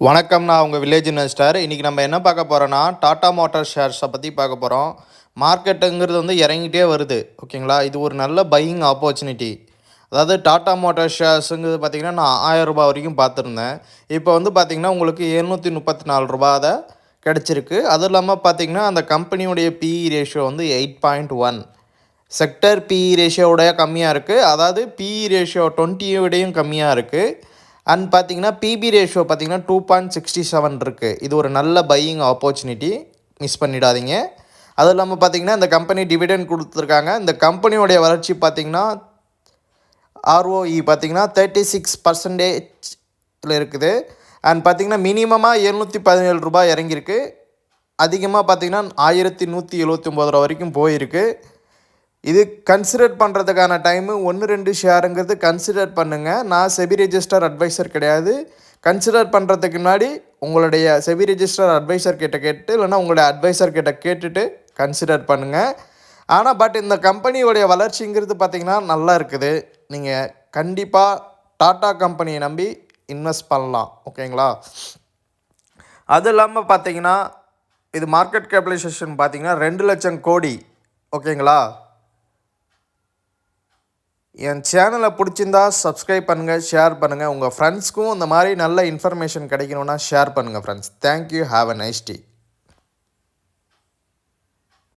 வணக்கம். நான் உங்கள் வில்லேஜ் இன்வெஸ்டர். இன்றைக்கி நம்ம என்ன பார்க்க போகிறோன்னா, டாடா மோட்டார் ஷேர்ஸை பற்றி பார்க்க போகிறோம். மார்க்கெட்டுங்கிறது வந்து இறங்கிட்டே வருது. ஓகேங்களா, இது ஒரு நல்ல பையிங் ஆப்பர்ச்சுனிட்டி. அதாவது டாடா மோட்டார் ஷேர்ஸுங்கிறது பார்த்திங்கன்னா, நான் ரூ. 1000 வரைக்கும் பார்த்துருந்தேன். இப்போ வந்து பார்த்திங்கன்னா உங்களுக்கு ரூ. 734 தான் கிடச்சிருக்கு. அதுவும் இல்லாமல் பார்த்திங்கன்னா அந்த கம்பெனியுடைய பிஇ ரேஷியோ வந்து 8.1. செக்டர் பிஇ ரேஷியோடைய கம்மியாக இருக்குது. அதாவது பிஇ ரேஷியோ 20 விடையும் கம்மியாக இருக்குது. அண்ட் பார்த்தீங்கன்னா பிபி ரேஷியோ பார்த்தீங்கன்னா 2.67 இருக்குது. இது ஒரு நல்ல பையிங் ஆப்பர்ச்சுனிட்டி, மிஸ் பண்ணிடாதீங்க. அதுவும் இல்லாமல் பார்த்தீங்கன்னா இந்த கம்பெனி டிவிடெண்ட் கொடுத்துருக்காங்க. இந்த கம்பெனியோடைய வளர்ச்சி பார்த்தீங்கன்னா ஆர்ஓஇ பார்த்தீங்கன்னா 36% இருக்குது. அண்ட் பார்த்தீங்கன்னா மினிமமாக ரூ. 717 இறங்கியிருக்கு. அதிகமாக பார்த்தீங்கன்னா 1179 வரைக்கும் போயிருக்கு. இது கன்சிடர் பண்ணுறதுக்கான டைமு 1-2 ஷேருங்கிறது கன்சிடர் பண்ணுங்கள். நான் செபி ரெஜிஸ்டர் அட்வைசர் கிடையாது. கன்சிடர் பண்ணுறதுக்கு முன்னாடி உங்களுடைய செபி ரெஜிஸ்டர் அட்வைசர் கிட்ட கேட்டு, இல்லைனா உங்களுடைய அட்வைசர் கிட்ட கேட்டுட்டு கன்சிடர் பண்ணுங்கள். ஆனால் இந்த கம்பெனியோடைய வளர்ச்சிங்கிறது பார்த்திங்கன்னா நல்லா இருக்குது. நீங்கள் கண்டிப்பாக டாட்டா கம்பெனியை நம்பி இன்வெஸ்ட் பண்ணலாம். ஓகேங்களா. அது இல்லாமல் பார்த்தீங்கன்னா இது மார்க்கெட் கேபிடலைசேஷன் பார்த்திங்கன்னா 2,00,000 கோடி. ஓகேங்களா. என் சேனலை பிடிச்சிருந்தா சப்ஸ்கிரைப் பண்ணுங்கள், ஷேர் பண்ணுங்கள். உங்கள் ஃப்ரெண்ட்ஸ்க்கும் இந்த மாதிரி நல்ல இன்ஃபர்மேஷன் கிடைக்கணுன்னா ஷேர் பண்ணுங்கள் friends. Thank you. Have a nice day.